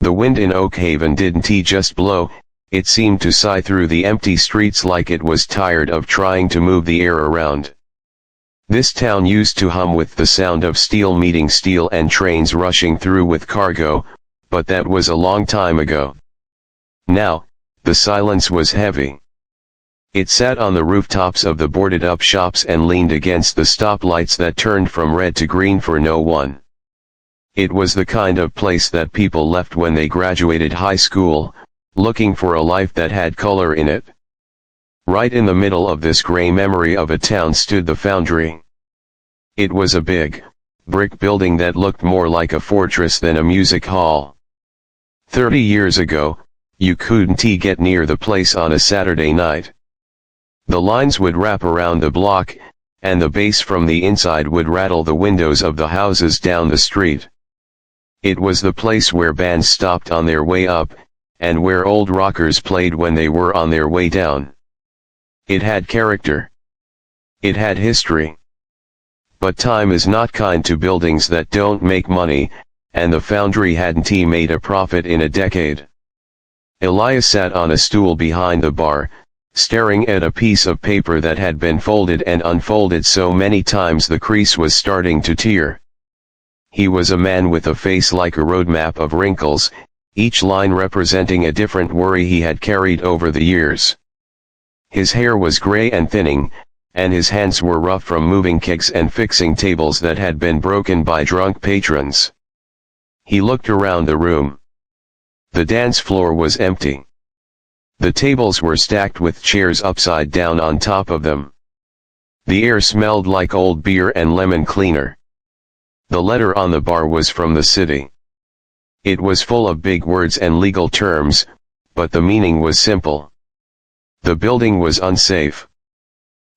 The wind in Oak Haven didn't just blow, it seemed to sigh through the empty streets like it was tired of trying to move the air around. This town used to hum with the sound of steel meeting steel and trains rushing through with cargo, but that was a long time ago. Now, the silence was heavy. It sat on the rooftops of the boarded-up shops and leaned against the stoplights that turned from red to green for no one. It was the kind of place that people left when they graduated high school, looking for a life that had color in it. Right in the middle of this gray memory of a town stood the foundry. It was a big, brick building that looked more like a fortress than a music hall. 30 years ago, you couldn't get near the place on a Saturday night. The lines would wrap around the block, and the bass from the inside would rattle the windows of the houses down the street. It was the place where bands stopped on their way up, and where old rockers played when they were on their way down. It had character. It had history. But time is not kind to buildings that don't make money, and the foundry hadn't made a profit in a decade. Elias sat on a stool behind the bar, staring at a piece of paper that had been folded and unfolded so many times the crease was starting to tear. He was a man with a face like a roadmap of wrinkles, each line representing a different worry he had carried over the years. His hair was gray and thinning, and his hands were rough from moving kegs and fixing tables that had been broken by drunk patrons. He looked around the room. The dance floor was empty. The tables were stacked with chairs upside down on top of them. The air smelled like old beer and lemon cleaner. The letter on the bar was from the city. It was full of big words and legal terms, but the meaning was simple. The building was unsafe.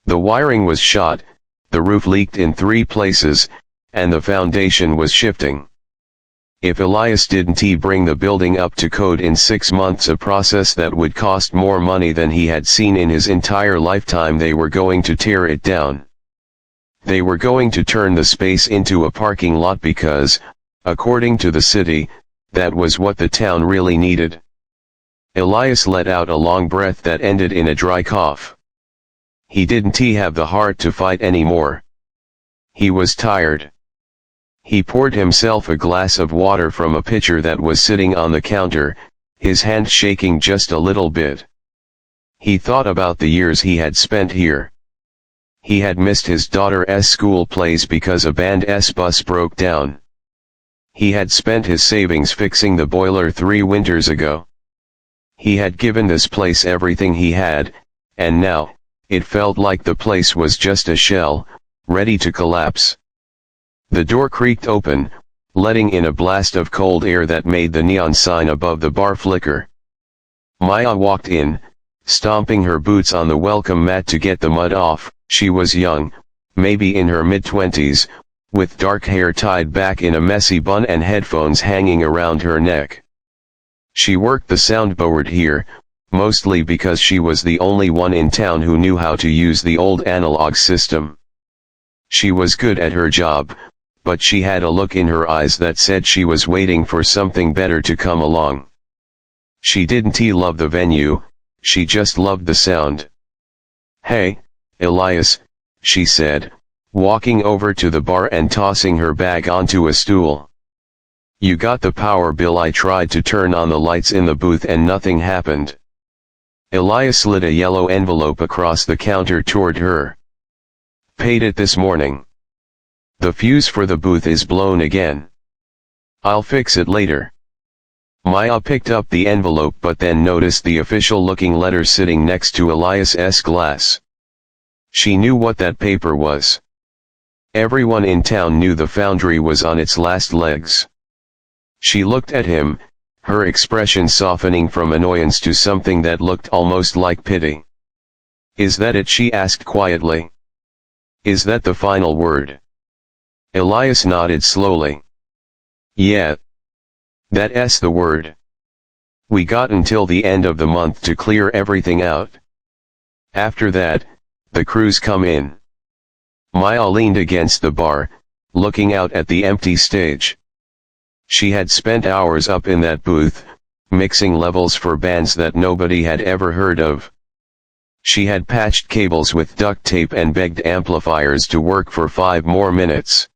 The wiring was shot, the roof leaked in 3 places, and the foundation was shifting. If Elias didn't bring the building up to code in 6 months, a process that would cost more money than he had seen in his entire lifetime, they were going to tear it down. They were going to turn the space into a parking lot because, according to the city, that was what the town really needed. Elias let out a long breath that ended in a dry cough. He didn't have the heart to fight anymore. He was tired. He poured himself a glass of water from a pitcher that was sitting on the counter, his hand shaking just a little bit. He thought about the years he had spent here. He had missed his daughter's school plays because a band's bus broke down. He had spent his savings fixing the boiler 3 winters ago. He had given this place everything he had, and now, it felt like the place was just a shell, ready to collapse. The door creaked open, letting in a blast of cold air that made the neon sign above the bar flicker. Maya walked in, stomping her boots on the welcome mat to get the mud off. She was young, maybe in her mid-20s, with dark hair tied back in a messy bun and headphones hanging around her neck. She worked the soundboard here, mostly because she was the only one in town who knew how to use the old analog system. She was good at her job, but she had a look in her eyes that said she was waiting for something better to come along. She didn't love the venue, she just loved the sound. "Hey, Elias," she said, walking over to the bar and tossing her bag onto a stool. "You got the power bill? I tried to turn on the lights in the booth and nothing happened." Elias slid a yellow envelope across the counter toward her. "Paid it this morning. The fuse for the booth is blown again. I'll fix it later." Maya picked up the envelope but then noticed the official-looking letter sitting next to Elias's glass. She knew what that paper was. Everyone in town knew the foundry was on its last legs. She looked at him, her expression softening from annoyance to something that looked almost like pity. "Is that it?" she asked quietly. "Is that the final word?" Elias nodded slowly. "Yeah. That's the word. We got until the end of the month to clear everything out. After that, the crews come in." Maya leaned against the bar, looking out at the empty stage. She had spent hours up in that booth, mixing levels for bands that nobody had ever heard of. She had patched cables with duct tape and begged amplifiers to work for 5 more minutes.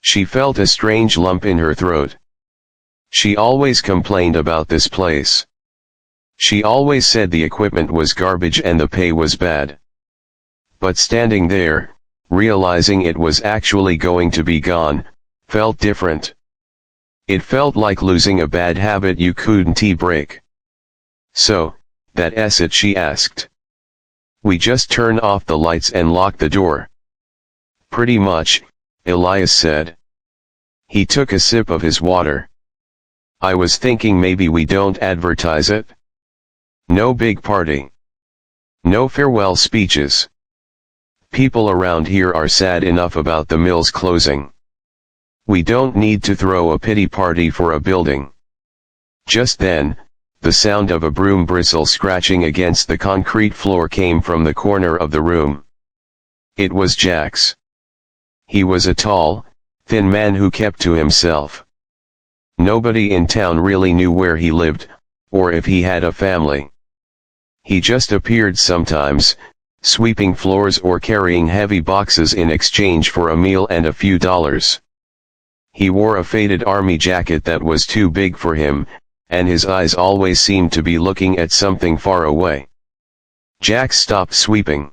She felt a strange lump in her throat. She always complained about this place. She always said the equipment was garbage and the pay was bad. But standing there, realizing it was actually going to be gone, felt different. It felt like losing a bad habit you couldn't break. "So, that's it?" she asked. "We just turn off the lights and lock the door." "Pretty much," Elias said. He took a sip of his water. "I was thinking maybe we don't advertise it. No big party. No farewell speeches. People around here are sad enough about the mill's closing. We don't need to throw a pity party for a building." Just then, the sound of a broom bristle scratching against the concrete floor came from the corner of the room. It was Jack's. He was a tall, thin man who kept to himself. Nobody in town really knew where he lived, or if he had a family. He just appeared sometimes, sweeping floors or carrying heavy boxes in exchange for a meal and a few dollars. He wore a faded army jacket that was too big for him, and his eyes always seemed to be looking at something far away. Jack stopped sweeping.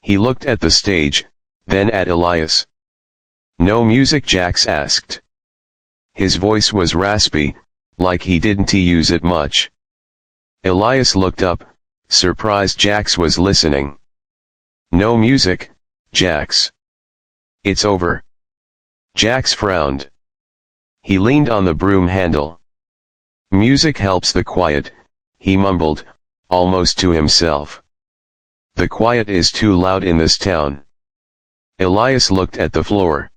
He looked at the stage, then at Elias. "No music?" Jax asked. His voice was raspy, like he didn't use it much. Elias looked up, surprised Jax was listening. "No music, Jax. It's over." Jax frowned. He leaned on the broom handle. "Music helps the quiet," he mumbled, almost to himself. "The quiet is too loud in this town." Elias looked at the floor.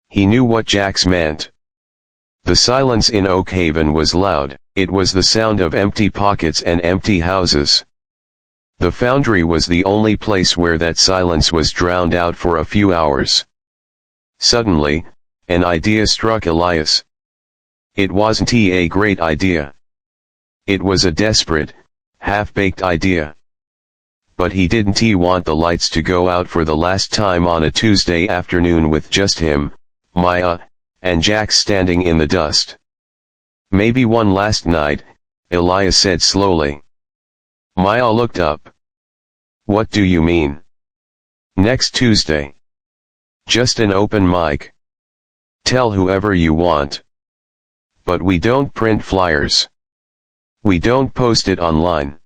He knew what Jax meant. The silence in Oak Haven was loud. It was the sound of empty pockets and empty houses. The foundry was the only place where that silence was drowned out for a few hours. Suddenly, an idea struck Elias. It wasn't a great idea. It was a desperate, half-baked idea. But he didn't want the lights to go out for the last time on a Tuesday afternoon with just him, Maya, and Jack standing in the dust. "Maybe one last night," Elias said slowly. Maya looked up. "What do you mean?" "Next Tuesday. Just an open mic. Tell whoever you want. But we don't print flyers. We don't post it online.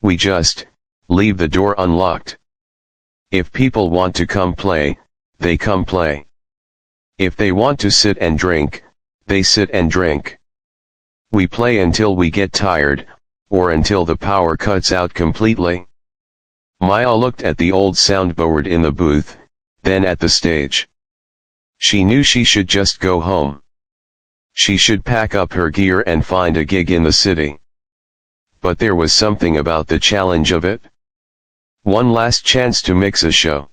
We just leave the door unlocked. If people want to come play, they come play. If they want to sit and drink, they sit and drink. We play until we get tired, or until the power cuts out completely." Maya looked at the old soundboard in the booth, then at the stage. She knew she should just go home. She should pack up her gear and find a gig in the city. But there was something about the challenge of it. One last chance to mix a show.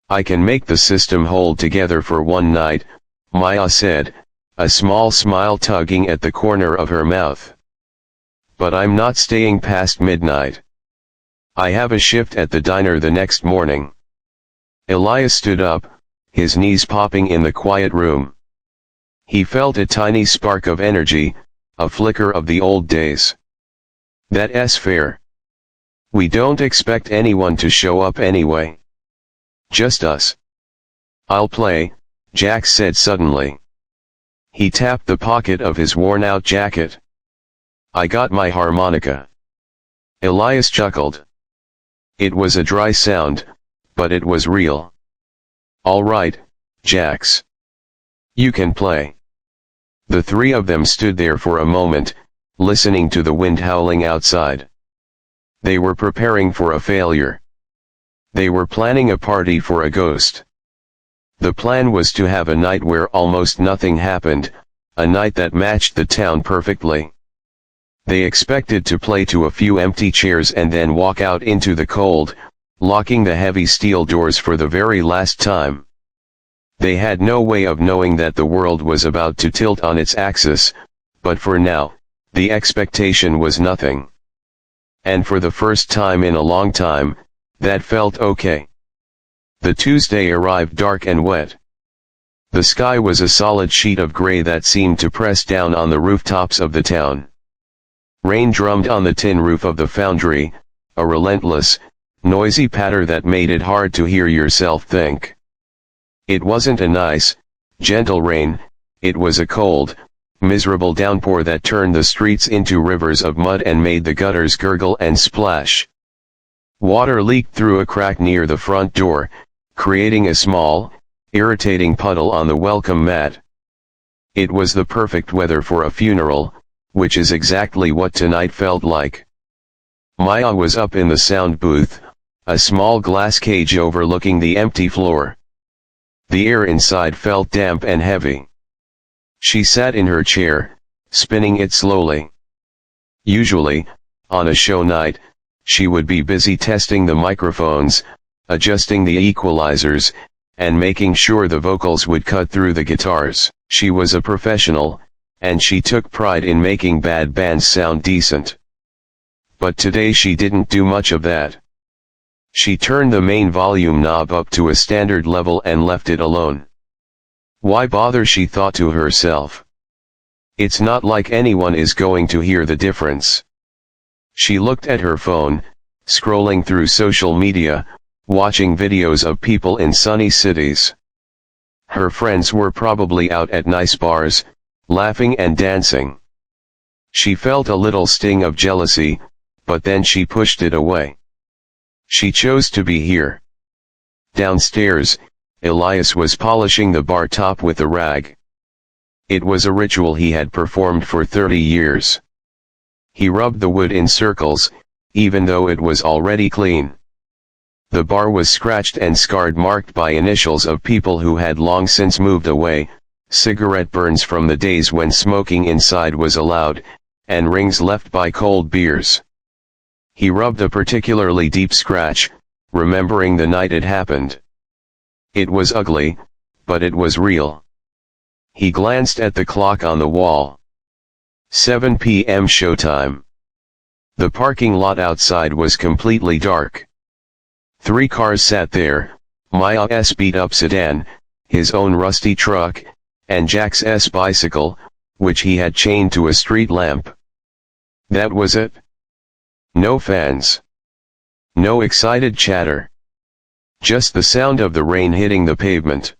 "I can make the system hold together for one night," Maya said, a small smile tugging at the corner of her mouth. "But I'm not staying past midnight. I have a shift at the diner the next morning." Elias stood up, his knees popping in the quiet room. He felt a tiny spark of energy, a flicker of the old days. "That's fair. We don't expect anyone to show up anyway. Just us." "I'll play," Jack said suddenly. He tapped the pocket of his worn-out jacket. "I got my harmonica." Elias chuckled. It was a dry sound, but it was real. "All right, Jax. You can play." The three of them stood there for a moment, listening to the wind howling outside. They were preparing for a failure. They were planning a party for a ghost. The plan was to have a night where almost nothing happened, a night that matched the town perfectly. They expected to play to a few empty chairs and then walk out into the cold, locking the heavy steel doors for the very last time. They had no way of knowing that the world was about to tilt on its axis, but for now, the expectation was nothing. And for the first time in a long time, that felt okay. The Tuesday arrived dark and wet. The sky was a solid sheet of gray that seemed to press down on the rooftops of the town. Rain drummed on the tin roof of the foundry, a relentless, noisy patter that made it hard to hear yourself think. It wasn't a nice, gentle rain, it was a cold, miserable downpour that turned the streets into rivers of mud and made the gutters gurgle and splash. Water leaked through a crack near the front door, creating a small, irritating puddle on the welcome mat. It was the perfect weather for a funeral, which is exactly what tonight felt like. Maya was up in the sound booth, a small glass cage overlooking the empty floor. The air inside felt damp and heavy. She sat in her chair, spinning it slowly. Usually, on a show night, she would be busy testing the microphones, adjusting the equalizers, and making sure the vocals would cut through the guitars. She was a professional, and she took pride in making bad bands sound decent. But today she didn't do much of that. She turned the main volume knob up to a standard level and left it alone. Why bother, she thought to herself. It's not like anyone is going to hear the difference. She looked at her phone, scrolling through social media, watching videos of people in sunny cities. Her friends were probably out at nice bars, laughing and dancing. She felt a little sting of jealousy, but then she pushed it away. She chose to be here. Downstairs, Elias was polishing the bar top with a rag. It was a ritual he had performed for 30 years. He rubbed the wood in circles, even though it was already clean. The bar was scratched and scarred, marked by initials of people who had long since moved away, cigarette burns from the days when smoking inside was allowed, and rings left by cold beers. He rubbed a particularly deep scratch, remembering the night it happened. It was ugly, but it was real. He glanced at the clock on the wall. 7 p.m. showtime. The parking lot outside was completely dark. 3 cars sat there, Maya's beat-up sedan, his own rusty truck, and Jack's bicycle, which he had chained to a street lamp. That was it. No fans. No excited chatter. Just the sound of the rain hitting the pavement.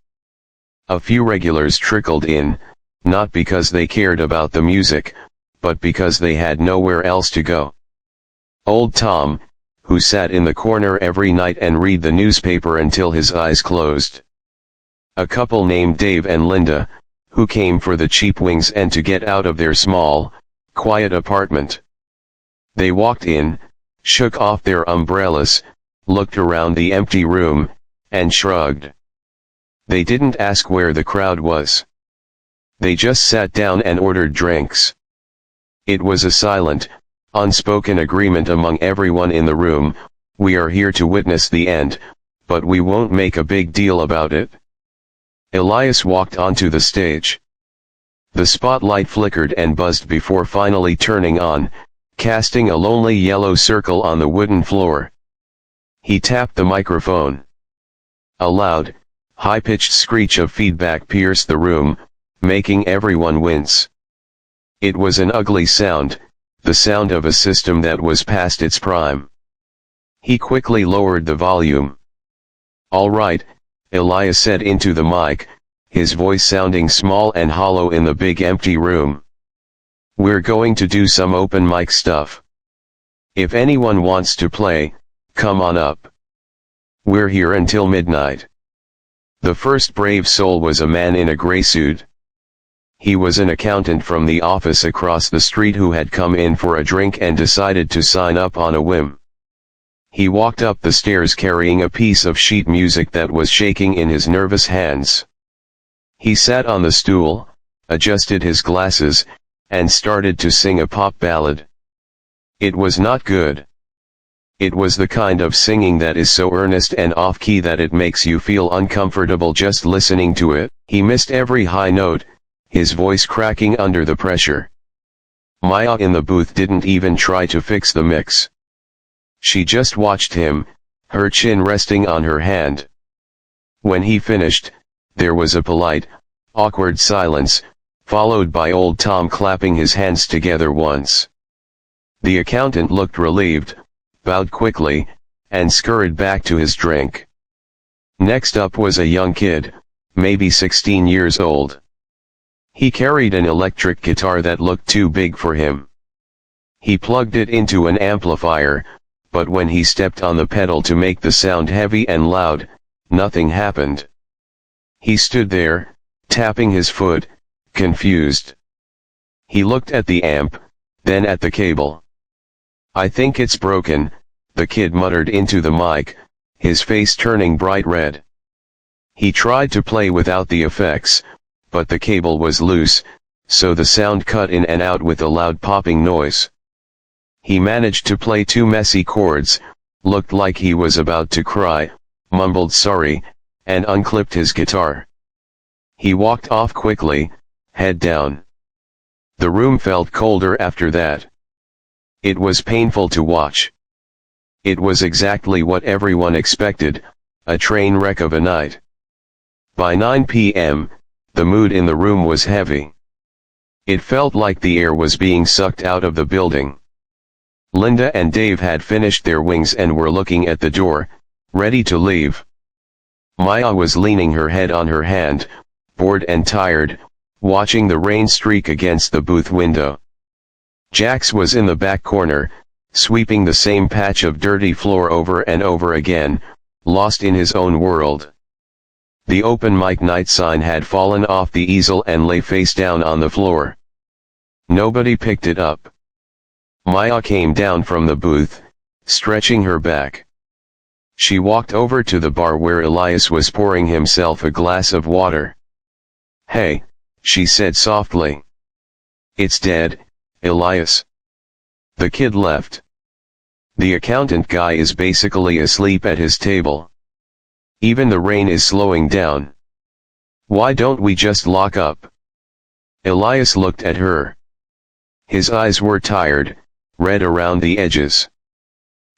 A few regulars trickled in, not because they cared about the music, but because they had nowhere else to go. Old Tom, who sat in the corner every night and read the newspaper until his eyes closed. A couple named Dave and Linda, who came for the cheap wings and to get out of their small, quiet apartment. They walked in, shook off their umbrellas, looked around the empty room, and shrugged. They didn't ask where the crowd was. They just sat down and ordered drinks. It was a silent, unspoken agreement among everyone in the room: we are here to witness the end, but we won't make a big deal about it. Elias walked onto the stage. The spotlight flickered and buzzed before finally turning on, casting a lonely yellow circle on the wooden floor. He tapped the microphone. A loud, high-pitched screech of feedback pierced the room, making everyone wince. It was an ugly sound, the sound of a system that was past its prime. He quickly lowered the volume. "All right," Elias said into the mic, his voice sounding small and hollow in the big empty room. "We're going to do some open mic stuff. If anyone wants to play, come on up. We're here until midnight." The first brave soul was a man in a gray suit. He was an accountant from the office across the street who had come in for a drink and decided to sign up on a whim. He walked up the stairs carrying a piece of sheet music that was shaking in his nervous hands. He sat on the stool, adjusted his glasses, and started to sing a pop ballad. It was not good. It was the kind of singing that is so earnest and off-key that it makes you feel uncomfortable just listening to it. He missed every high note, his voice cracking under the pressure. Maya in the booth didn't even try to fix the mix. She just watched him, her chin resting on her hand. When he finished, there was a polite, awkward silence, followed by old Tom clapping his hands together once. The accountant looked relieved, bowed quickly, and scurried back to his drink. Next up was a young kid, maybe 16 years old. He carried an electric guitar that looked too big for him. He plugged it into an amplifier, but when he stepped on the pedal to make the sound heavy and loud, nothing happened. He stood there, tapping his foot, confused. He looked at the amp, then at the cable. "I think it's broken," the kid muttered into the mic, his face turning bright red. He tried to play without the effects, but the cable was loose, so the sound cut in and out with a loud popping noise. He managed to play two messy chords, looked like he was about to cry, mumbled sorry, and unclipped his guitar. He walked off quickly, head down. The room felt colder after that. It was painful to watch. It was exactly what everyone expected, a train wreck of a night. By 9 p.m., the mood in the room was heavy. It felt like the air was being sucked out of the building. Linda and Dave had finished their wings and were looking at the door, ready to leave. Maya was leaning her head on her hand, bored and tired, watching the rain streak against the booth window. Jax was in the back corner, sweeping the same patch of dirty floor over and over again, lost in his own world. The open mic night sign had fallen off the easel and lay face down on the floor. Nobody picked it up. Maya came down from the booth, stretching her back. She walked over to the bar where Elias was pouring himself a glass of water. "Hey," she said softly. "It's dead, Elias." The kid left. The accountant guy is basically asleep at his table. Even the rain is slowing down. Why don't we just lock up? Elias looked at her. His eyes were tired, red around the edges.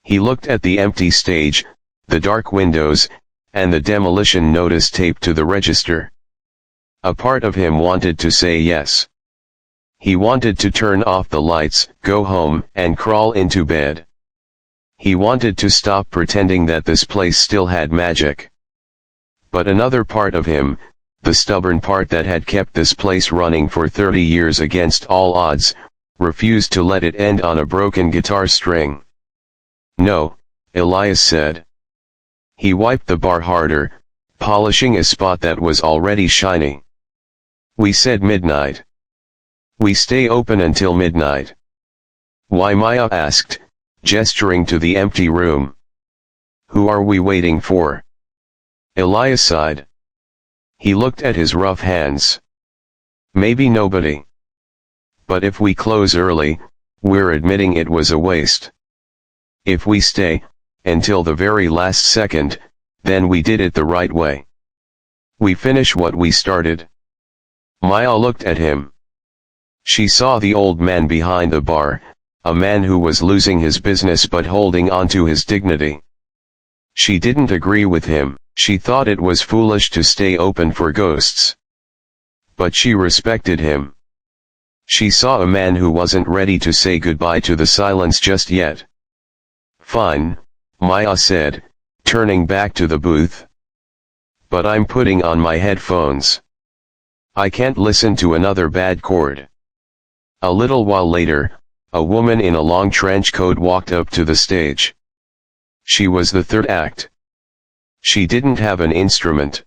He looked at the empty stage, the dark windows, and the demolition notice taped to the register. A part of him wanted to say yes. He wanted to turn off the lights, go home, and crawl into bed. He wanted to stop pretending that this place still had magic. But another part of him, the stubborn part that had kept this place running for 30 years against all odds, refused to let it end on a broken guitar string. "No," Elias said. He wiped the bar harder, polishing a spot that was already shiny. "We said midnight. We stay open until midnight." "Why?" Maya asked, gesturing to the empty room. "Who are we waiting for?" Elias sighed. He looked at his rough hands. "Maybe nobody. But if we close early, we're admitting it was a waste. If we stay, until the very last second, then we did it the right way. We finish what we started." Maya looked at him. She saw the old man behind the bar, a man who was losing his business but holding on to his dignity. She didn't agree with him. She thought it was foolish to stay open for ghosts. But she respected him. She saw a man who wasn't ready to say goodbye to the silence just yet. "Fine," Maya said, turning back to the booth. "But I'm putting on my headphones. I can't listen to another bad chord." A little while later, a woman in a long trench coat walked up to the stage. She was the third act. She didn't have an instrument.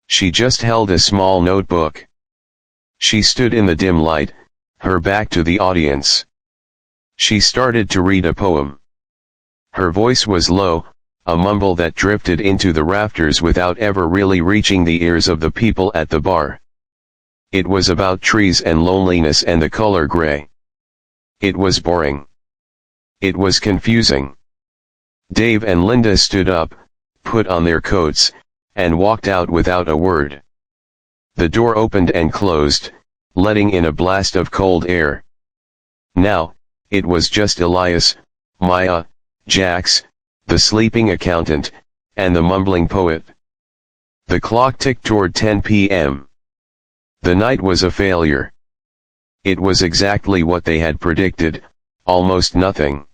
She just held a small notebook. She stood in the dim light, her back to the audience. She started to read a poem. Her voice was low, a mumble that drifted into the rafters without ever really reaching the ears of the people at the bar. It was about trees and loneliness and the color gray. It was boring. It was confusing. Dave and Linda stood up, put on their coats, and walked out without a word. The door opened and closed, letting in a blast of cold air. Now, it was just Elias, Maya, Jax, the sleeping accountant, and the mumbling poet. The clock ticked toward 10 p.m. The night was a failure. It was exactly what they had predicted, almost nothing.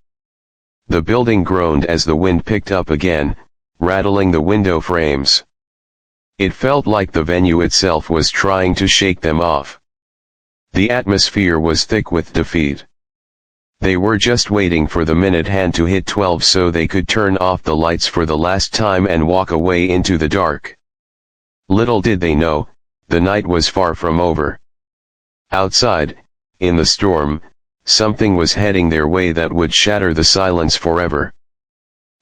The building groaned as the wind picked up again, rattling the window frames. It felt like the venue itself was trying to shake them off. The atmosphere was thick with defeat. They were just waiting for the minute hand to hit 12 so they could turn off the lights for the last time and walk away into the dark. Little did they know, the night was far from over. Outside, in the storm, something was heading their way that would shatter the silence forever.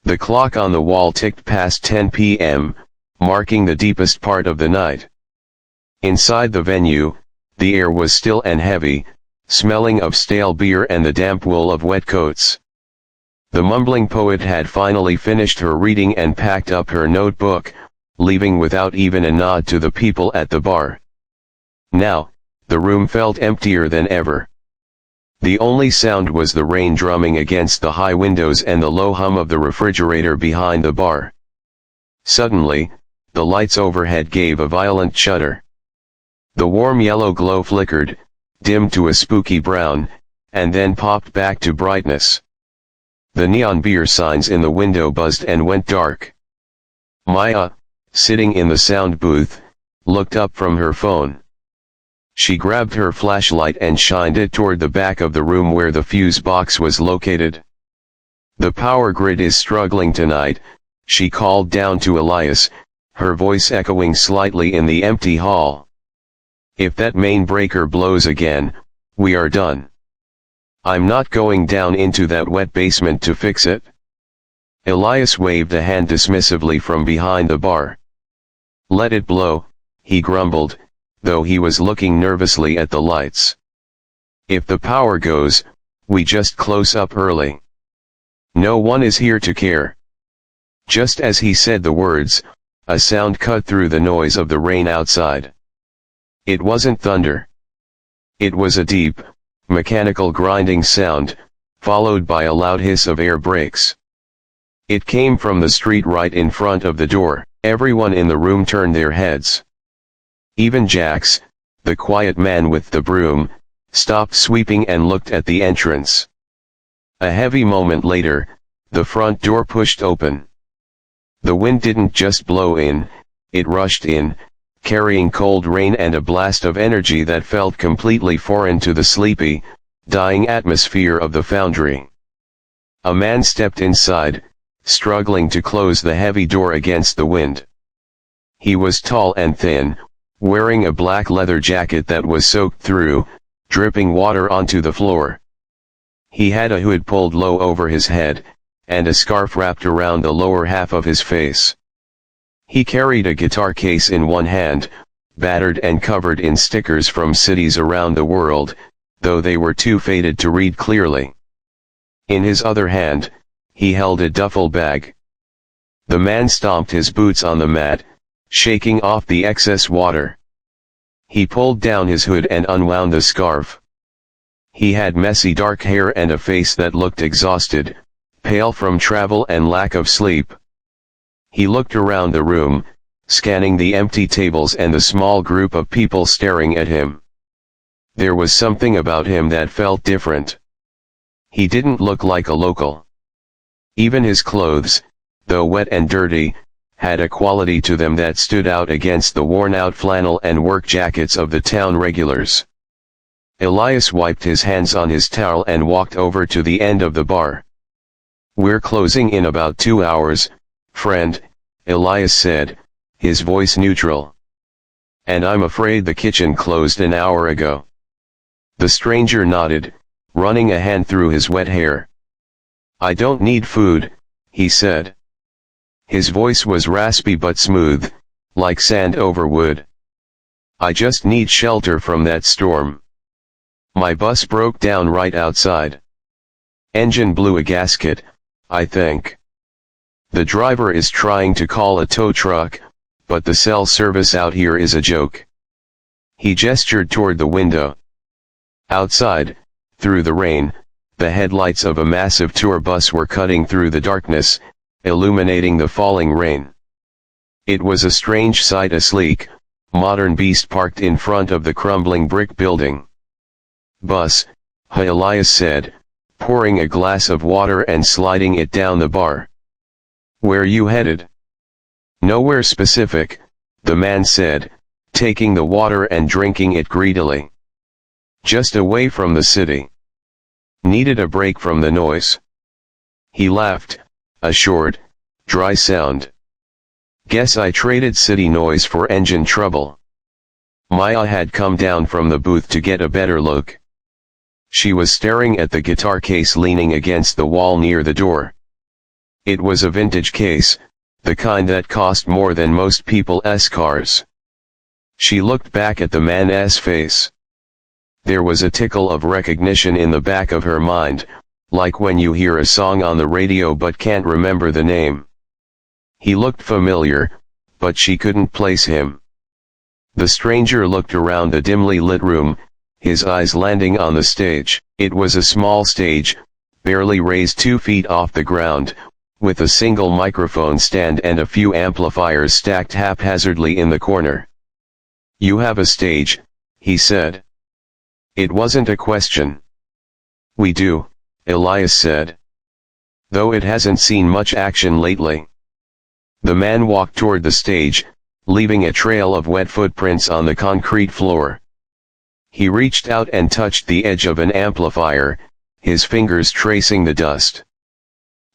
The clock on the wall ticked past 10 p.m., marking the deepest part of the night. Inside the venue, the air was still and heavy, smelling of stale beer and the damp wool of wet coats. The mumbling poet had finally finished her reading and packed up her notebook, leaving without even a nod to the people at the bar. Now, the room felt emptier than ever. The only sound was the rain drumming against the high windows and the low hum of the refrigerator behind the bar. Suddenly, the lights overhead gave a violent shudder. The warm yellow glow flickered, dimmed to a spooky brown, and then popped back to brightness. The neon beer signs in the window buzzed and went dark. Maya, sitting in the sound booth, looked up from her phone. She grabbed her flashlight and shined it toward the back of the room where the fuse box was located. "The power grid is struggling tonight," she called down to Elias, her voice echoing slightly in the empty hall. "If that main breaker blows again, we are done. I'm not going down into that wet basement to fix it." Elias waved a hand dismissively from behind the bar. "Let it blow," he grumbled, though he was looking nervously at the lights. "If the power goes, we just close up early. No one is here to care." Just as he said the words, a sound cut through the noise of the rain outside. It wasn't thunder. It was a deep, mechanical grinding sound, followed by a loud hiss of air brakes. It came from the street right in front of the door. Everyone in the room turned their heads. Even Jax, the quiet man with the broom, stopped sweeping and looked at the entrance. A heavy moment later, the front door pushed open. The wind didn't just blow in, it rushed in, carrying cold rain and a blast of energy that felt completely foreign to the sleepy, dying atmosphere of the foundry. A man stepped inside, struggling to close the heavy door against the wind. He was tall and thin, wearing a black leather jacket that was soaked through, dripping water onto the floor. He had a hood pulled low over his head, and a scarf wrapped around the lower half of his face. He carried a guitar case in one hand, battered and covered in stickers from cities around the world, though they were too faded to read clearly. In his other hand, he held a duffel bag. The man stomped his boots on the mat, shaking off the excess water. He pulled down his hood and unwound the scarf. He had messy dark hair and a face that looked exhausted, pale from travel and lack of sleep. He looked around the room, scanning the empty tables and the small group of people staring at him. There was something about him that felt different. He didn't look like a local. Even his clothes, though wet and dirty, had a quality to them that stood out against the worn-out flannel and work jackets of the town regulars. Elias wiped his hands on his towel and walked over to the end of the bar. "We're closing in about 2 hours, friend," Elias said, his voice neutral. "And I'm afraid the kitchen closed an hour ago." The stranger nodded, running a hand through his wet hair. "I don't need food," he said. His voice was raspy but smooth, like sand over wood. "I just need shelter from that storm. My bus broke down right outside. Engine blew a gasket, I think." The driver is trying to call a tow truck, but the cell service out here is a joke. He gestured toward the window. Outside, through the rain, the headlights of a massive tour bus were cutting through the darkness, illuminating the falling rain. It was a strange sight, a sleek, modern beast parked in front of the crumbling brick building. "Bus," Elias said, pouring a glass of water and sliding it down the bar. "Where you headed?" "Nowhere specific," the man said, taking the water and drinking it greedily. "Just away from the city. Needed a break from the noise." He laughed, a short, dry sound. "Guess I traded city noise for engine trouble." Maya had come down from the booth to get a better look. She was staring at the guitar case leaning against the wall near the door. It was a vintage case, the kind that cost more than most people's cars. She looked back at the man's face. There was a tickle of recognition in the back of her mind, like when you hear a song on the radio but can't remember the name. He looked familiar, but she couldn't place him. The stranger looked around the dimly lit room, his eyes landing on the stage. It was a small stage, barely raised 2 feet off the ground, with a single microphone stand and a few amplifiers stacked haphazardly in the corner. "You have a stage," he said. It wasn't a question. "We do," Elias said. "Though it hasn't seen much action lately." The man walked toward the stage, leaving a trail of wet footprints on the concrete floor. He reached out and touched the edge of an amplifier, his fingers tracing the dust.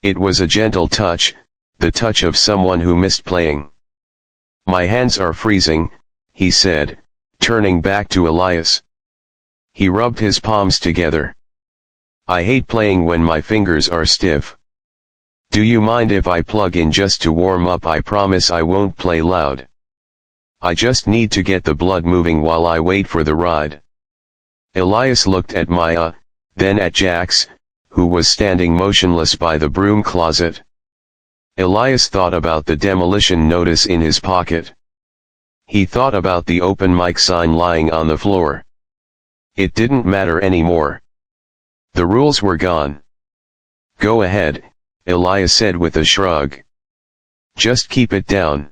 It was a gentle touch, the touch of someone who missed playing. "My hands are freezing," he said, turning back to Elias. He rubbed his palms together. "I hate playing when my fingers are stiff. Do you mind if I plug in just to warm up? I promise I won't play loud. I just need to get the blood moving while I wait for the ride." Elias looked at Maya, then at Jax, who was standing motionless by the broom closet. Elias thought about the demolition notice in his pocket. He thought about the open mic sign lying on the floor. It didn't matter anymore. The rules were gone. "Go ahead," Elias said with a shrug. "Just keep it down.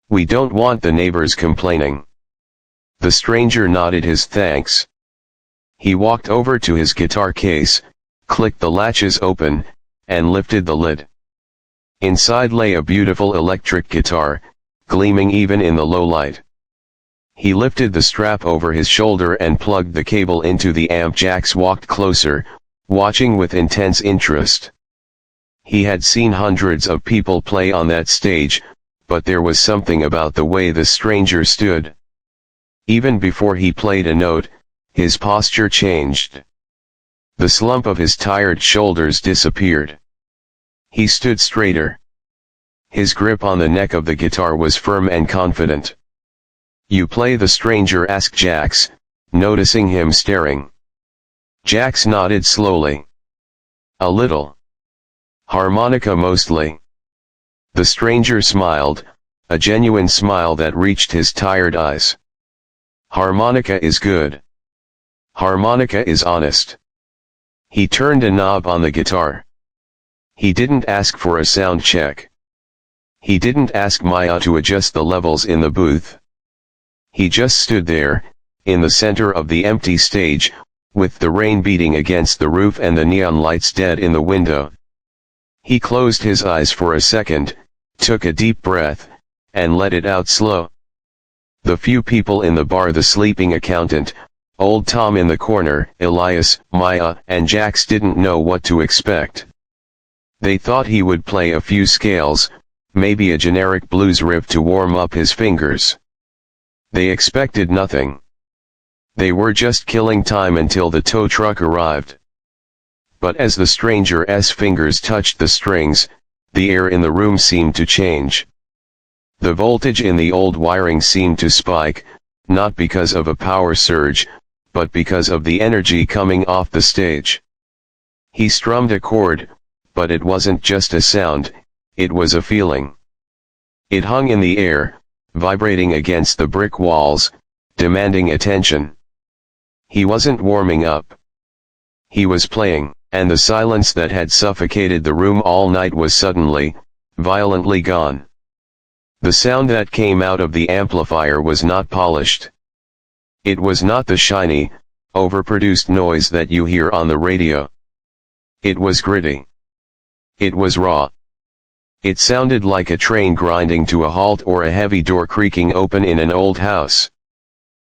We don't want the neighbors complaining." The stranger nodded his thanks. He walked over to his guitar case, clicked the latches open, and lifted the lid. Inside lay a beautiful electric guitar, gleaming even in the low light. He lifted the strap over his shoulder and plugged the cable into the amp. Jax walked closer, watching with intense interest. He had seen hundreds of people play on that stage, but there was something about the way the stranger stood. Even before he played a note, his posture changed. The slump of his tired shoulders disappeared. He stood straighter. His grip on the neck of the guitar was firm and confident. "You play?" the stranger asked Jax, noticing him staring. Jax nodded slowly. "A little. Harmonica mostly." The stranger smiled, a genuine smile that reached his tired eyes. "Harmonica is good. Harmonica is honest." He turned a knob on the guitar. He didn't ask for a sound check. He didn't ask Maya to adjust the levels in the booth. He just stood there, in the center of the empty stage, with the rain beating against the roof and the neon lights dead in the window. He closed his eyes for a second, took a deep breath, and let it out slow. The few people in the bar, the sleeping accountant, old Tom in the corner, Elias, Maya, and Jax didn't know what to expect. They thought he would play a few scales, maybe a generic blues riff to warm up his fingers. They expected nothing. They were just killing time until the tow truck arrived. But as the stranger's fingers touched the strings, the air in the room seemed to change. The voltage in the old wiring seemed to spike, not because of a power surge, but because of the energy coming off the stage. He strummed a chord, but it wasn't just a sound, it was a feeling. It hung in the air, vibrating against the brick walls, demanding attention. He wasn't warming up. He was playing, and the silence that had suffocated the room all night was suddenly, violently gone. The sound that came out of the amplifier was not polished. It was not the shiny, overproduced noise that you hear on the radio. It was gritty. It was raw. It sounded like a train grinding to a halt or a heavy door creaking open in an old house.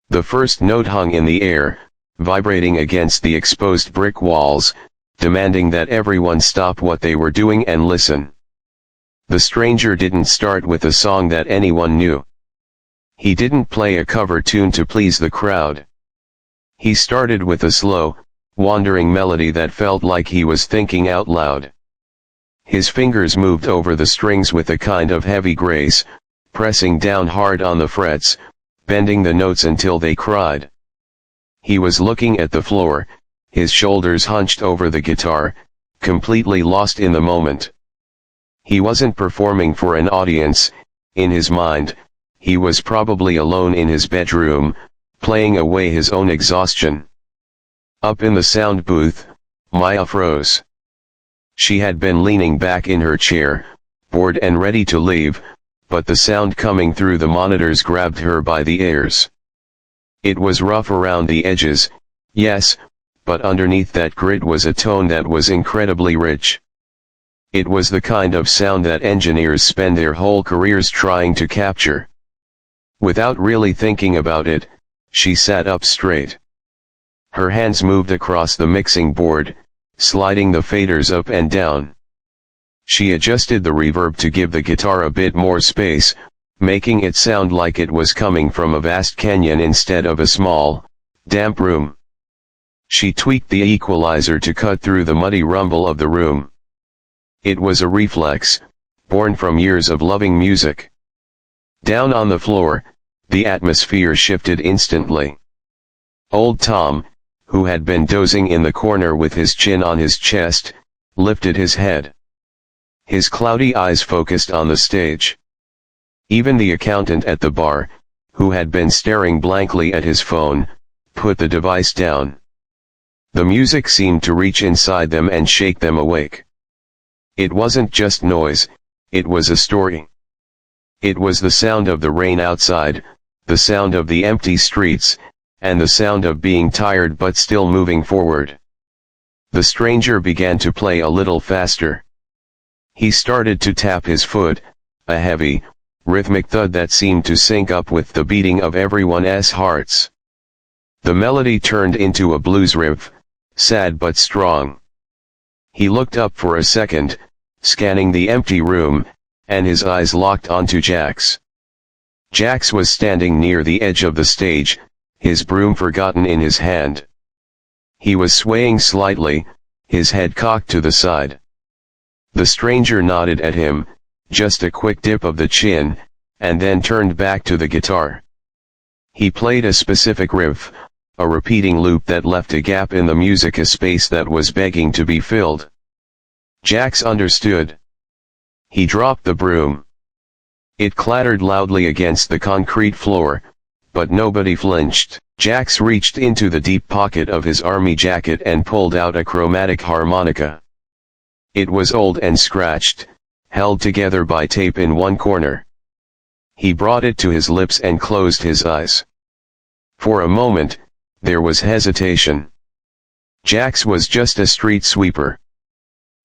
The first note hung in the air, vibrating against the exposed brick walls, demanding that everyone stop what they were doing and listen. The stranger didn't start with a song that anyone knew. He didn't play a cover tune to please the crowd. He started with a slow, wandering melody that felt like he was thinking out loud. His fingers moved over the strings with a kind of heavy grace, pressing down hard on the frets, bending the notes until they cried. He was looking at the floor, his shoulders hunched over the guitar, completely lost in the moment. He wasn't performing for an audience. In his mind, he was probably alone in his bedroom, playing away his own exhaustion. Up in the sound booth, Maya froze. She had been leaning back in her chair, bored and ready to leave, but the sound coming through the monitors grabbed her by the ears. It was rough around the edges, yes, but underneath that grit was a tone that was incredibly rich. It was the kind of sound that engineers spend their whole careers trying to capture. Without really thinking about it, she sat up straight. Her hands moved across the mixing board, sliding the faders up and down. She adjusted the reverb to give the guitar a bit more space, making it sound like it was coming from a vast canyon instead of a small, damp room. She tweaked the equalizer to cut through the muddy rumble of the room. It was a reflex, born from years of loving music. Down on the floor, the atmosphere shifted instantly. Old Tom, who had been dozing in the corner with his chin on his chest, lifted his head. His cloudy eyes focused on the stage. Even the accountant at the bar, who had been staring blankly at his phone, put the device down. The music seemed to reach inside them and shake them awake. It wasn't just noise, it was a story. It was the sound of the rain outside, the sound of the empty streets, and the sound of being tired but still moving forward. The stranger began to play a little faster. He started to tap his foot, a heavy, rhythmic thud that seemed to sync up with the beating of everyone's hearts. The melody turned into a blues riff, sad but strong. He looked up for a second, scanning the empty room, and his eyes locked onto Jax. Jax was standing near the edge of the stage, his broom forgotten in his hand. He was swaying slightly, his head cocked to the side. The stranger nodded at him, just a quick dip of the chin, and then turned back to the guitar. He played a specific riff, a repeating loop that left a gap in the music, a space that was begging to be filled. Jax understood. He dropped the broom. It clattered loudly against the concrete floor, but nobody flinched. Jax reached into the deep pocket of his army jacket and pulled out a chromatic harmonica. It was old and scratched, held together by tape in one corner. He brought it to his lips and closed his eyes. For a moment, there was hesitation. Jax was just a street sweeper.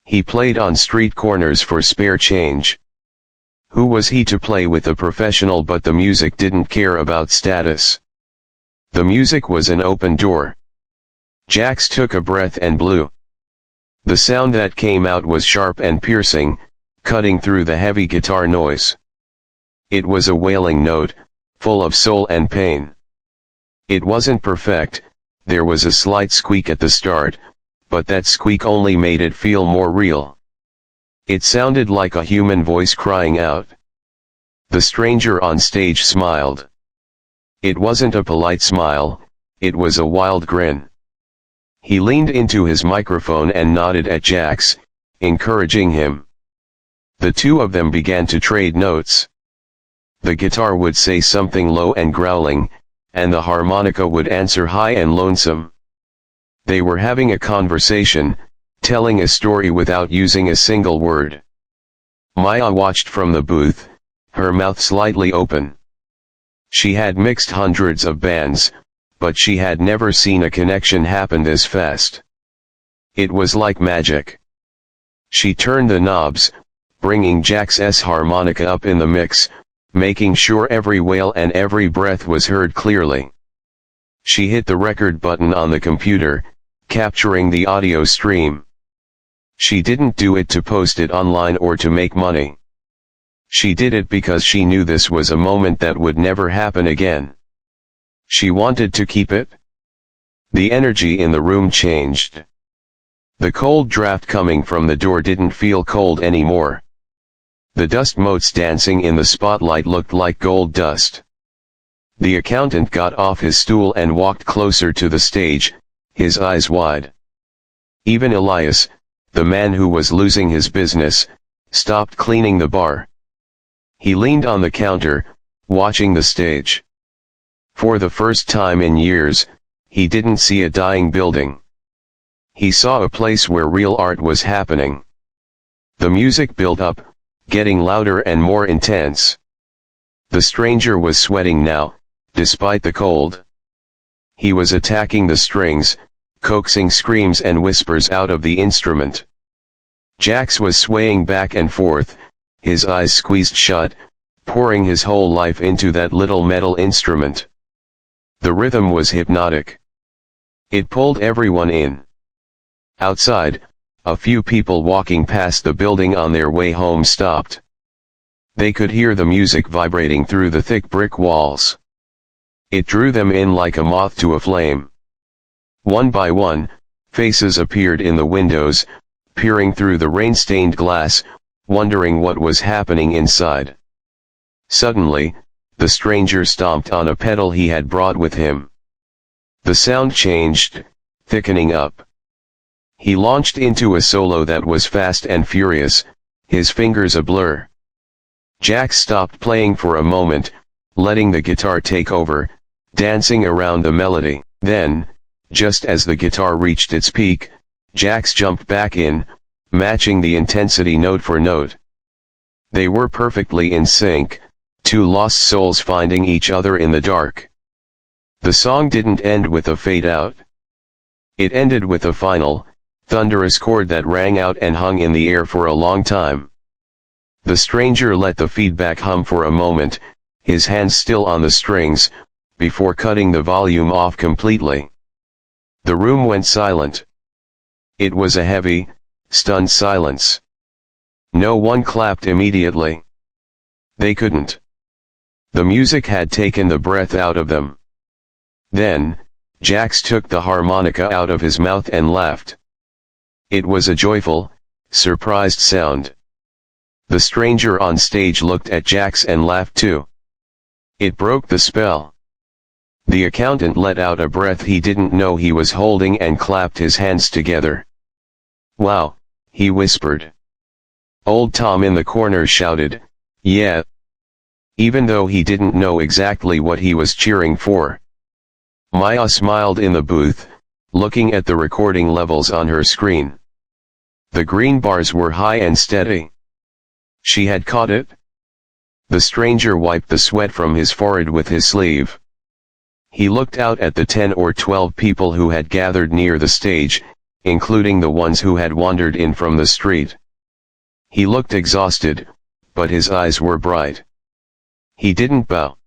He played on street corners for spare change. Who was he to play with a professional? But the music didn't care about status. The music was an open door. Jax took a breath and blew. The sound that came out was sharp and piercing, cutting through the heavy guitar noise. It was a wailing note, full of soul and pain. It wasn't perfect, there was a slight squeak at the start, but that squeak only made it feel more real. It sounded like a human voice crying out. The stranger on stage smiled. It wasn't a polite smile, it was a wild grin. He leaned into his microphone and nodded at Jax, encouraging him. The two of them began to trade notes. The guitar would say something low and growling, and the harmonica would answer high and lonesome. They were having a conversation, telling a story without using a single word. Maya watched from the booth, her mouth slightly open. She had mixed hundreds of bands, but she had never seen a connection happen this fast. It was like magic. She turned the knobs, bringing Jack's harmonica up in the mix, making sure every wail and every breath was heard clearly. She hit the record button on the computer, capturing the audio stream. She didn't do it to post it online or to make money. She did it because she knew this was a moment that would never happen again. She wanted to keep it. The energy in the room changed. The cold draft coming from the door didn't feel cold anymore. The dust motes dancing in the spotlight looked like gold dust. The accountant got off his stool and walked closer to the stage, his eyes wide. Even Elias, the man who was losing his business, stopped cleaning the bar. He leaned on the counter, watching the stage. For the first time in years, he didn't see a dying building. He saw a place where real art was happening. The music built up, getting louder and more intense. The stranger was sweating now, despite the cold. He was attacking the strings, coaxing screams and whispers out of the instrument. Jax was swaying back and forth, his eyes squeezed shut, pouring his whole life into that little metal instrument. The rhythm was hypnotic. It pulled everyone in. Outside, a few people walking past the building on their way home stopped. They could hear the music vibrating through the thick brick walls. It drew them in like a moth to a flame. One by one, faces appeared in the windows, peering through the rain-stained glass, wondering what was happening inside. Suddenly, the stranger stomped on a pedal he had brought with him. The sound changed, thickening up. He launched into a solo that was fast and furious, his fingers a blur. Jax stopped playing for a moment, letting the guitar take over, dancing around the melody. Then, just as the guitar reached its peak, Jax jumped back in, matching the intensity note for note. They were perfectly in sync, two lost souls finding each other in the dark. The song didn't end with a fade out. It ended with a final, thunderous chord that rang out and hung in the air for a long time. The stranger let the feedback hum for a moment, his hands still on the strings, before cutting the volume off completely. The room went silent. It was a heavy, stunned silence. No one clapped immediately. They couldn't. The music had taken the breath out of them. Then, Jax took the harmonica out of his mouth and laughed. It was a joyful, surprised sound. The stranger on stage looked at Jax and laughed too. It broke the spell. The accountant let out a breath he didn't know he was holding and clapped his hands together. "Wow," he whispered. Old Tom in the corner shouted, "Yeah," even though he didn't know exactly what he was cheering for. Maya smiled in the booth, looking at the recording levels on her screen. The green bars were high and steady. She had caught it. The stranger wiped the sweat from his forehead with his sleeve. He looked out at the 10 or 12 people who had gathered near the stage, including the ones who had wandered in from the street. He looked exhausted, but his eyes were bright. He didn't bow.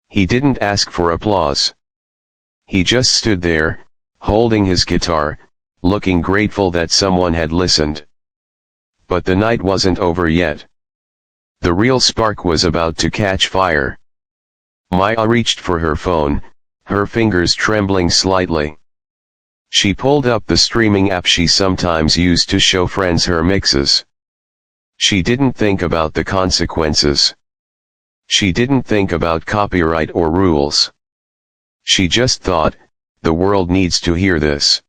He didn't ask for applause. He just stood there, holding his guitar, looking grateful that someone had listened. But the night wasn't over yet. The real spark was about to catch fire. Maya reached for her phone, her fingers trembling slightly. She pulled up the streaming app she sometimes used to show friends her mixes. She didn't think about the consequences. She didn't think about copyright or rules. She just thought, the world needs to hear this.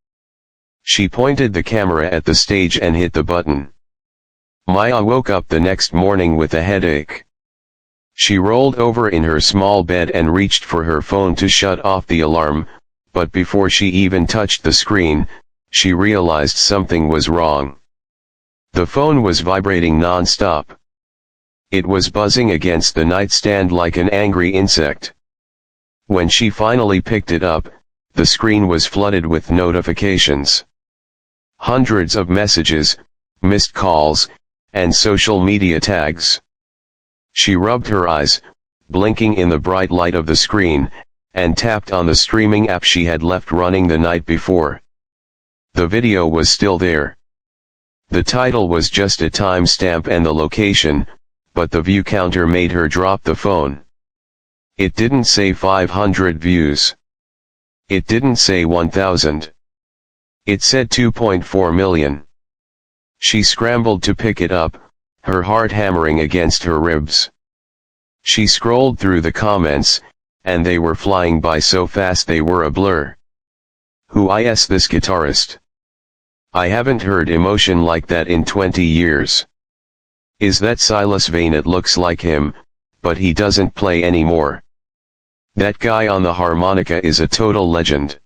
She pointed the camera at the stage and hit the button. Maya woke up the next morning with a headache. She rolled over in her small bed and reached for her phone to shut off the alarm, but before she even touched the screen, she realized something was wrong. The phone was vibrating non-stop. It was buzzing against the nightstand like an angry insect. When she finally picked it up, the screen was flooded with notifications. Hundreds of messages, missed calls, and social media tags. She rubbed her eyes, blinking in the bright light of the screen, and tapped on the streaming app she had left running the night before. The video was still there. The title was just a timestamp and the location, but the view counter made her drop the phone. It didn't say 500 views. It didn't say 1,000. It said 2.4 million. She scrambled to pick it up, her heart hammering against her ribs. She scrolled through the comments, and they were flying by so fast they were a blur. Who is this guitarist? I haven't heard emotion like that in 20 years. Is that Silas Vane? It looks like him, but he doesn't play anymore. That guy on the harmonica is a total legend.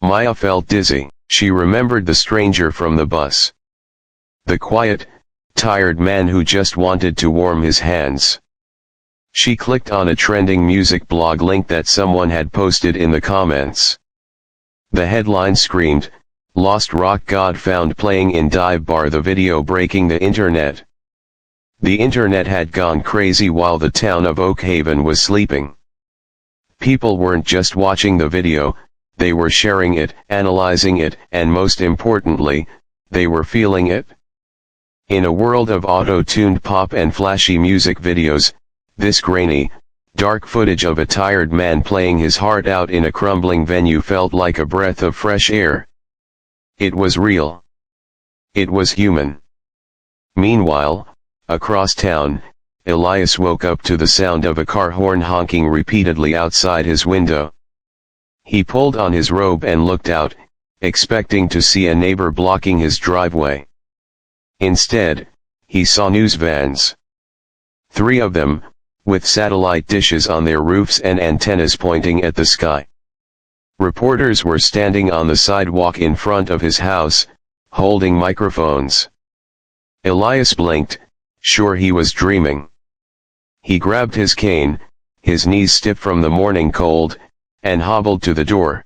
Maya felt dizzy. She remembered the stranger from the bus. The quiet, tired man who just wanted to warm his hands. She clicked on a trending music blog link that someone had posted in the comments. The headline screamed, "Lost rock god found playing in dive bar," the video breaking the internet. The internet had gone crazy while the town of Oak Haven was sleeping. People weren't just watching the video, they were sharing it, analyzing it, and most importantly, they were feeling it. In a world of auto-tuned pop and flashy music videos, this grainy, dark footage of a tired man playing his heart out in a crumbling venue felt like a breath of fresh air. It was real. It was human. Meanwhile, across town, Elias woke up to the sound of a car horn honking repeatedly outside his window. He pulled on his robe and looked out, expecting to see a neighbor blocking his driveway. Instead, he saw news vans. 3 of them, with satellite dishes on their roofs and antennas pointing at the sky. Reporters were standing on the sidewalk in front of his house, holding microphones. Elias blinked, sure he was dreaming. He grabbed his cane, his knees stiff from the morning cold, and hobbled to the door.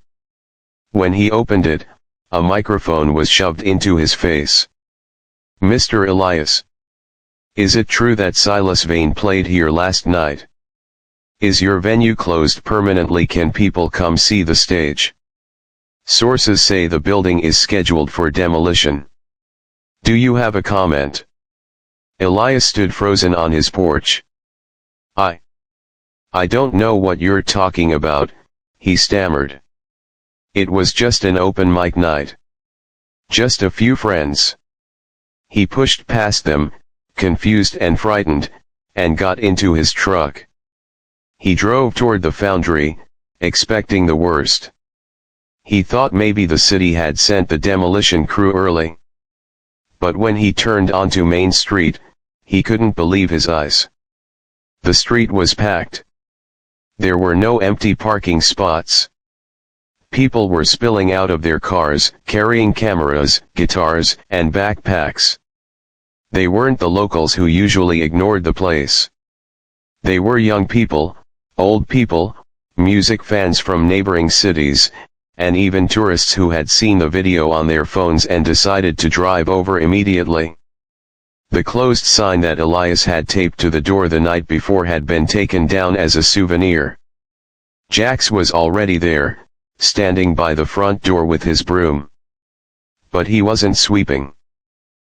When he opened it, a microphone was shoved into his face. "Mr. Elias, is it true that Silas Vane played here last night? Is your venue closed permanently? Can people come see the stage? Sources say the building is scheduled for demolition. Do you have a comment?" Elias stood frozen on his porch. I don't know what you're talking about," he stammered. "It was just an open mic night. Just a few friends." He pushed past them, confused and frightened, and got into his truck. He drove toward the foundry, expecting the worst. He thought maybe the city had sent the demolition crew early. But when he turned onto Main Street, he couldn't believe his eyes. The street was packed. There were no empty parking spots. People were spilling out of their cars, carrying cameras, guitars, and backpacks. They weren't the locals who usually ignored the place. They were young people, old people, music fans from neighboring cities, and even tourists who had seen the video on their phones and decided to drive over immediately. The closed sign that Elias had taped to the door the night before had been taken down as a souvenir. Jax was already there, standing by the front door with his broom. But he wasn't sweeping.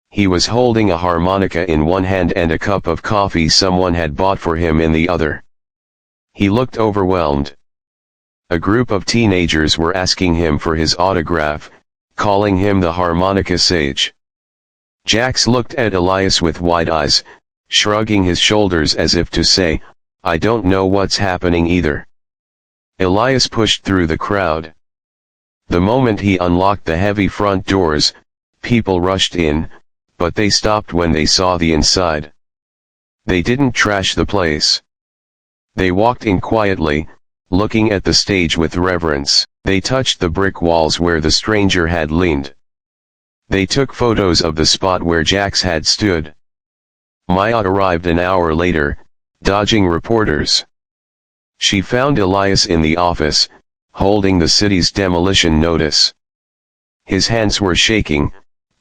He was holding a harmonica in one hand and a cup of coffee someone had bought for him in the other. He looked overwhelmed. A group of teenagers were asking him for his autograph, calling him the harmonica sage. Jax looked at Elias with wide eyes, shrugging his shoulders as if to say, "I don't know what's happening either." Elias pushed through the crowd. The moment he unlocked the heavy front doors, people rushed in, but they stopped when they saw the inside. They didn't trash the place. They walked in quietly, looking at the stage with reverence. They touched the brick walls where the stranger had leaned. They took photos of the spot where Jax had stood. Maya arrived an hour later, dodging reporters. She found Elias in the office, holding the city's demolition notice. His hands were shaking,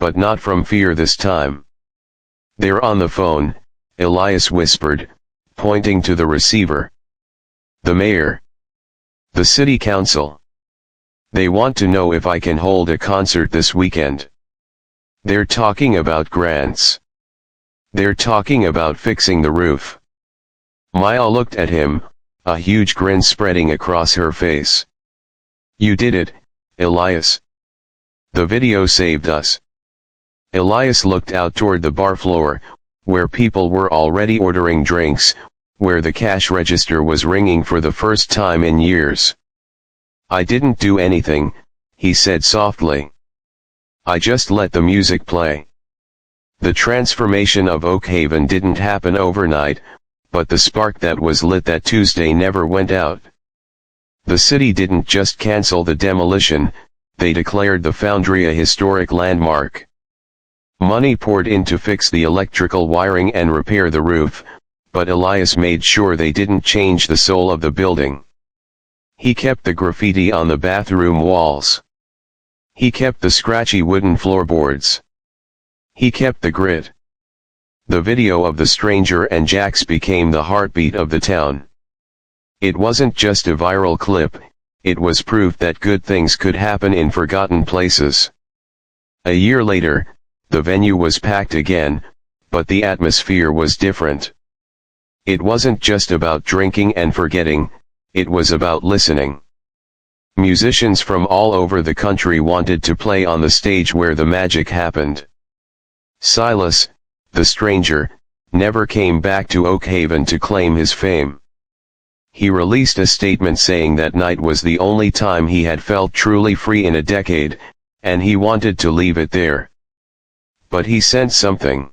but not from fear this time. "They're on the phone," Elias whispered, pointing to the receiver. "The mayor. The city council. They want to know if I can hold a concert this weekend. They're talking about grants. They're talking about fixing the roof." Maya looked at him, a huge grin spreading across her face. "You did it, Elias. The video saved us." Elias looked out toward the bar floor, where people were already ordering drinks, where the cash register was ringing for the first time in years. "I didn't do anything," he said softly. "I just let the music play." The transformation of Oak Haven didn't happen overnight, but the spark that was lit that Tuesday never went out. The city didn't just cancel the demolition, they declared the foundry a historic landmark. Money poured in to fix the electrical wiring and repair the roof, but Elias made sure they didn't change the soul of the building. He kept the graffiti on the bathroom walls. He kept the scratchy wooden floorboards. He kept the grit. The video of the stranger and Jax became the heartbeat of the town. It wasn't just a viral clip, it was proof that good things could happen in forgotten places. A year later, the venue was packed again, but the atmosphere was different. It wasn't just about drinking and forgetting, it was about listening. Musicians from all over the country wanted to play on the stage where the magic happened. Silas, the stranger, never came back to Oak Haven to claim his fame. He released a statement saying that night was the only time he had felt truly free in a decade, and he wanted to leave it there. But he sent something.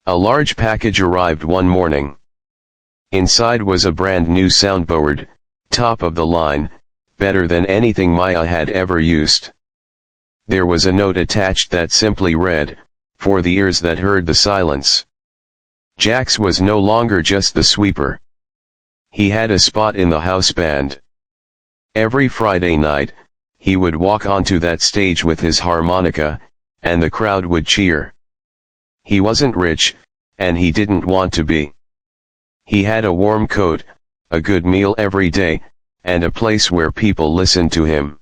A large package arrived one morning. Inside was a brand new soundboard, top of the line, better than anything Maya had ever used. There was a note attached that simply read, "For the ears that heard the silence." Jax was no longer just the sweeper. He had a spot in the house band. Every Friday night, he would walk onto that stage with his harmonica, and the crowd would cheer. He wasn't rich, and he didn't want to be. He had a warm coat, a good meal every day, and a place where people listened to him.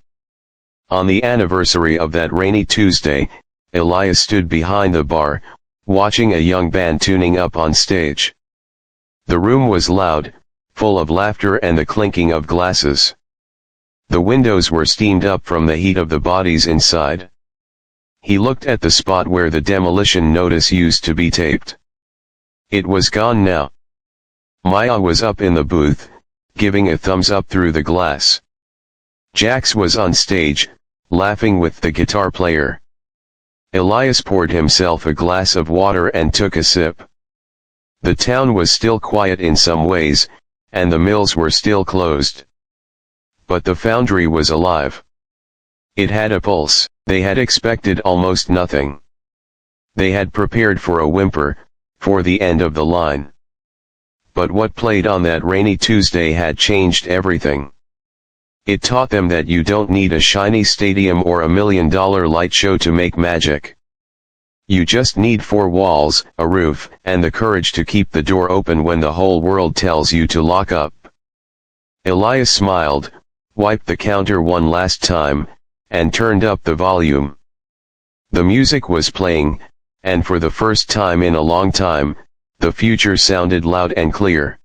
On the anniversary of that rainy Tuesday, Elias stood behind the bar, watching a young band tuning up on stage. The room was loud, full of laughter and the clinking of glasses. The windows were steamed up from the heat of the bodies inside. He looked at the spot where the demolition notice used to be taped. It was gone now. Maya was up in the booth, giving a thumbs up through the glass. Jax was on stage, laughing with the guitar player. Elias poured himself a glass of water and took a sip. The town was still quiet in some ways, and the mills were still closed. But the foundry was alive. It had a pulse. They had expected almost nothing. They had prepared for a whimper, for the end of the line. But what played on that rainy Tuesday had changed everything. It taught them that you don't need a shiny stadium or $1 million light show to make magic. You just need 4 walls, a roof, and the courage to keep the door open when the whole world tells you to lock up. Elias smiled, wiped the counter one last time, and turned up the volume. The music was playing, and for the first time in a long time, the future sounded loud and clear.